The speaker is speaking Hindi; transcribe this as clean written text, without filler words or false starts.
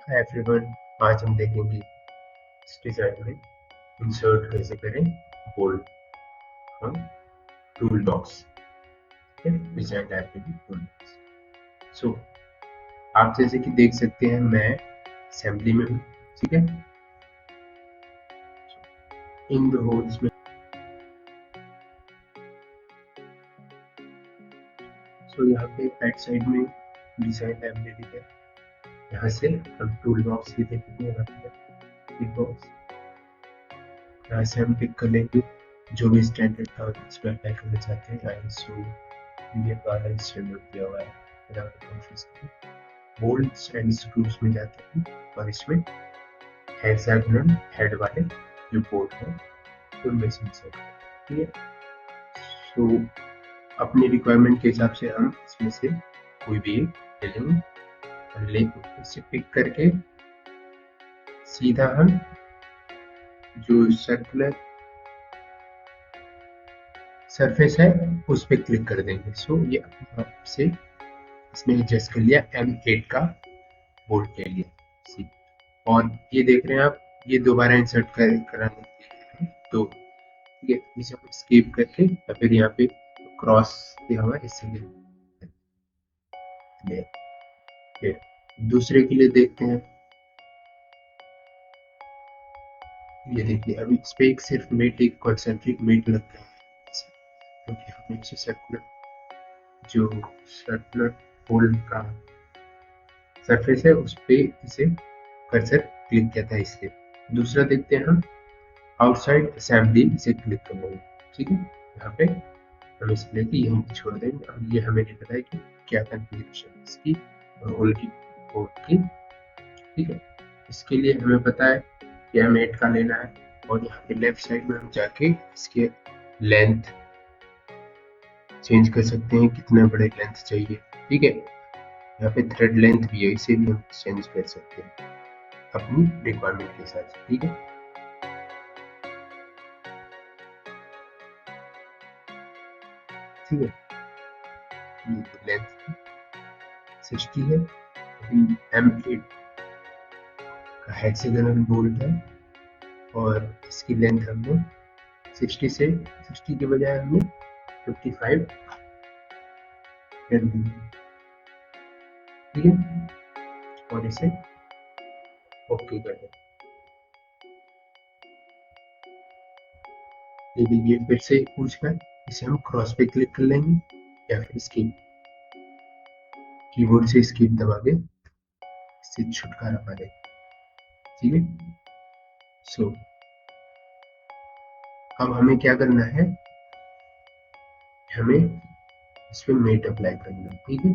हाय एवरीवन, आज हम देखेंगे इस डिजाइन में इंसर्ट कैसे करें बोल्ड हम tool box design library tool box. So आप जैसे कि देख सकते हैं मैं असेंबली में हूँ, ठीक है। इन द होल्स में यहाँ पे राइट साइड में डिजाइन लाइब्रेरी है। यहाँ से हम टूल बॉक्स की देखेंगे। यहाँ पे टूल बॉक्स, यहाँ से हम पिक कर लेंगे जो भी स्टैंडर्ड था उसमें अप्लाई करना चाहते हैं। ISO ये वाला स्टैंडर्ड दिया हुआ है। बोल्ट्स एंड स्क्रूज में जाते हैं और इसमें हेक्सागोनल हेड वाले जो बोल्ट हैं उनमें से इंसर्ट करते हैं, ठीक है। सो अपनी रिक्वायरमेंट के हिसाब से हम इसमें से कोई भी ले लेंगे और इसे पिक करके सीधा हम जो सर्कुलर सरफेस है उस पर क्लिक कर देंगे। सो ये अपने आप से इसने एडजस्ट कर लिया M8 का बोल्ट ले लिया। और ये देख रहे हैं आप, ये दोबारा इंसर्ट कराने के लिए तो ये इसे स्किप करके या फिर यहाँ पे क्रॉस दिया हुआ है इसलिए फिर दूसरे के लिए देखते हैं। ये देखिए अभी इस पे एक सिर्फ मेट, एक कॉन्सेंट्रिक मेट लगता है क्योंकि हमने इसे सर्कुलर होल का सरफेस है उस पे इसे कर्सर क्लिक किया था इसलिए। दूसरा देखते हैं हम आउटसाइड असेंबली, इसे क्लिक कर लेंगे, ठीक है। यहाँ पे हम इसे लेके यहीं छोड़ देंगे। अब ये हमें नहीं पता है कि क्या कॉन्फ़िगरेशन इसकी और होल की पोर्ट की, ठीक है। इसके लिए हमें पता है कि M8 का लेना है और यहाँ पे लेफ्ट साइड में हम जाके इसके लेंथ चेंज कर सकते हैं, कितना बड़े लेंथ चाहिए, ठीक है। यहाँ पे थ्रेड लेंथ भी है, इसे भी हम चेंज कर सकते हैं अपनी रिक्वायरमेंट के साथ, ठीक है। ठीक है, ये लेंथ 60 है। अभी M8 का हेक्सागोनल बोल्ट है और इसकी लेंथ हमने 60 के बजाय हमने 55 कर दी, ठीक है। और इसे ओके कर दें। ये देखिए फिर से पूछ रहा है, इसे हम क्रॉस पे क्लिक कर लेंगे या फिर स्किप, कीबोर्ड से स्किप दबा के इससे छुटकारा पा लें, ठीक है। सो अब हमें क्या करना है, हमें इस पे मेट अप्लाई करना है, ठीक है।